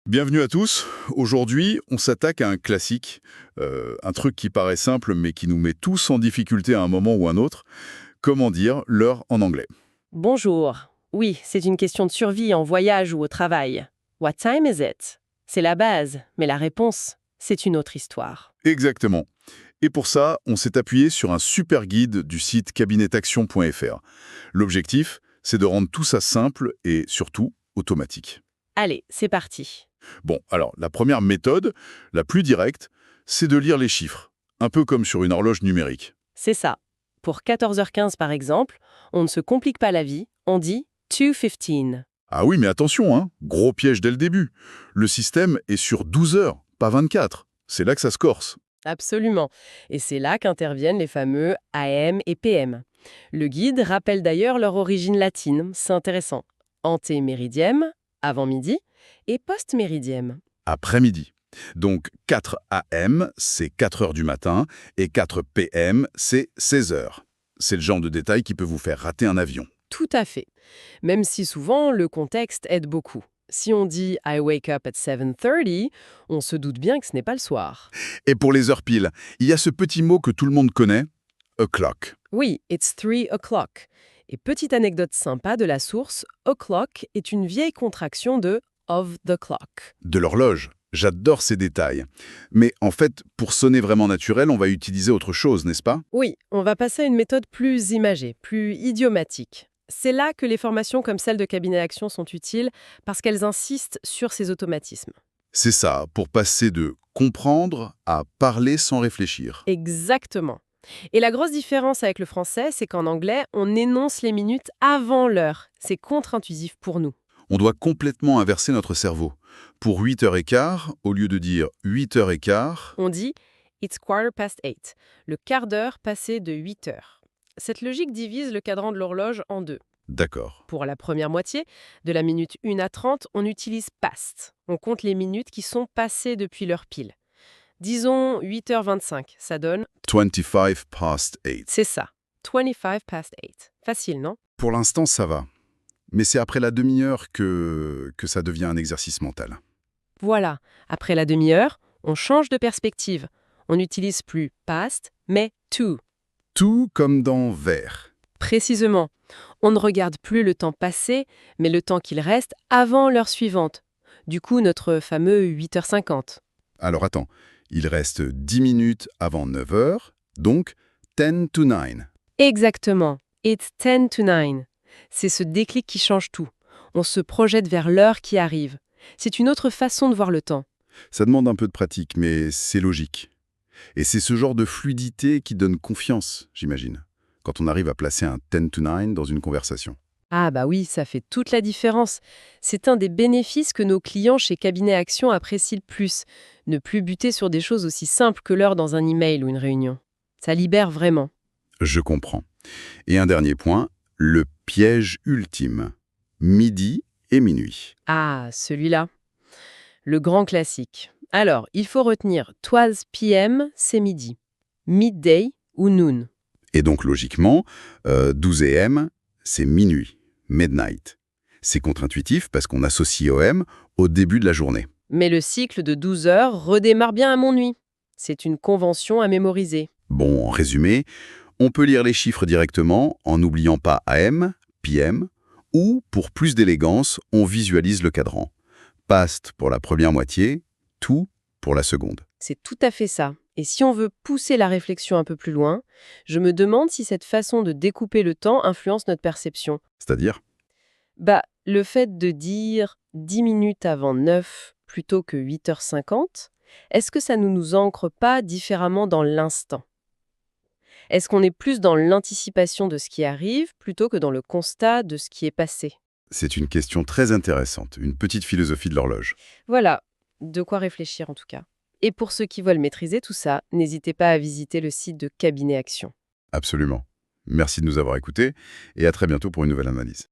Bienvenue à tous. Aujourd'hui, on s'attaque à un classique, un truc qui paraît simple mais qui nous met tous en difficulté à un moment ou un autre. Comment dire l'heure en anglais? Bonjour. Oui, c'est une question de survie en voyage ou au travail. What time is it? C'est la base, mais la réponse, c'est une autre histoire. Exactement. Et pour ça, on s'est appuyé sur un super guide du site cabinetaction.fr. L'objectif, c'est de rendre tout ça simple et surtout automatique. Allez, c'est parti. Bon, alors, la première méthode, la plus directe, c'est de lire les chiffres, un peu comme sur une horloge numérique. C'est ça. Pour 14h15 par exemple, on ne se complique pas la vie, on dit 2:15. Ah oui, mais attention, hein, gros piège dès le début. Le système est sur 12 heures, pas 24. C'est là que ça se corse. Absolument. Et c'est là qu'interviennent les fameux AM et PM. Le guide rappelle d'ailleurs leur origine latine, c'est intéressant. Ante-méridiem, avant midi, et post-méridiem. Après-midi. Donc 4 AM, c'est 4 heures du matin, et 4 PM, c'est 16 heures. C'est le genre de détail qui peut vous faire rater un avion. Tout à fait. Même si souvent, le contexte aide beaucoup. Si on dit « I wake up at 7:30 », on se doute bien que ce n'est pas le soir. Et pour les heures piles, il y a ce petit mot que tout le monde connaît, o'clock. Oui, it's 3 o'clock. Et petite anecdote sympa de la source, o'clock est une vieille contraction de of the clock. De l'horloge. J'adore ces détails. Mais en fait, pour sonner vraiment naturel, on va utiliser autre chose, n'est-ce pas? Oui, on va passer à une méthode plus imagée, plus idiomatique. C'est là que les formations comme celle de Cabinet Action sont utiles parce qu'elles insistent sur ces automatismes. C'est ça, pour passer de comprendre à parler sans réfléchir. Exactement. Et la grosse différence avec le français, c'est qu'en anglais, on énonce les minutes avant l'heure. C'est contre-intuitif pour nous. On doit complètement inverser notre cerveau. Pour 8h15, au lieu de dire 8h15, On dit « it's 8:15 », le quart d'heure passé de 8 heures. Cette logique divise le cadran de l'horloge en deux. d'accord. Pour la première moitié, de la minute 1 à 30, on utilise past. On compte les minutes qui sont passées depuis l'heure pile. Disons 8h25, ça donne, 25 past 8. c'est ça, 25 past 8. Facile, non? Pour l'instant, ça va. Mais c'est après la demi-heure que ça devient un exercice mental. Voilà, après la demi-heure, on change de perspective. On n'utilise plus past, mais to. Tout comme dans vers. Précisément, on ne regarde plus le temps passé, mais le temps qu'il reste avant l'heure suivante. Du coup, notre fameux 8h50. Alors attends, il reste 10 minutes avant 9h, donc 10 to 9. Exactement, it's 10 to 9. C'est ce déclic qui change tout. On se projette vers l'heure qui arrive. C'est une autre façon de voir le temps. Ça demande un peu de pratique, mais c'est logique. Et c'est ce genre de fluidité qui donne confiance, j'imagine, quand on arrive à placer un 10 to 9 dans une conversation. Ah bah oui, ça fait toute la différence. C'est un des bénéfices que nos clients chez Cabinet Action apprécient le plus. Ne plus buter sur des choses aussi simples que l'heure dans un email ou une réunion. Ça libère vraiment. Je comprends. Et un dernier point, le piège ultime. Midi et minuit. Ah, celui-là. Le grand classique. Alors, il faut retenir 12 p.m., c'est midi. Midday ou noon. Et donc logiquement, 12 AM, c'est minuit, midnight. C'est contre-intuitif parce qu'on associe OM au début de la journée. Mais le cycle de 12 heures redémarre bien à mon nuit. C'est une convention à mémoriser. Bon, en résumé, on peut lire les chiffres directement en n'oubliant pas AM, PM, ou, pour plus d'élégance, on visualise le cadran. Past pour la première moitié, to pour la seconde. C'est tout à fait ça. Et si on veut pousser la réflexion un peu plus loin, je me demande si cette façon de découper le temps influence notre perception. C'est-à-dire, Le fait de dire 10 minutes avant 9 plutôt que 8h50, est-ce que ça ne nous ancre pas différemment dans l'instant? Est-ce qu'on est plus dans l'anticipation de ce qui arrive plutôt que dans le constat de ce qui est passé? c'est une question très intéressante, une petite philosophie de l'horloge. Voilà, de quoi réfléchir en tout cas. Et pour ceux qui veulent maîtriser tout ça, n'hésitez pas à visiter le site de Cabinet Action. Absolument. Merci de nous avoir écoutés et à très bientôt pour une nouvelle analyse.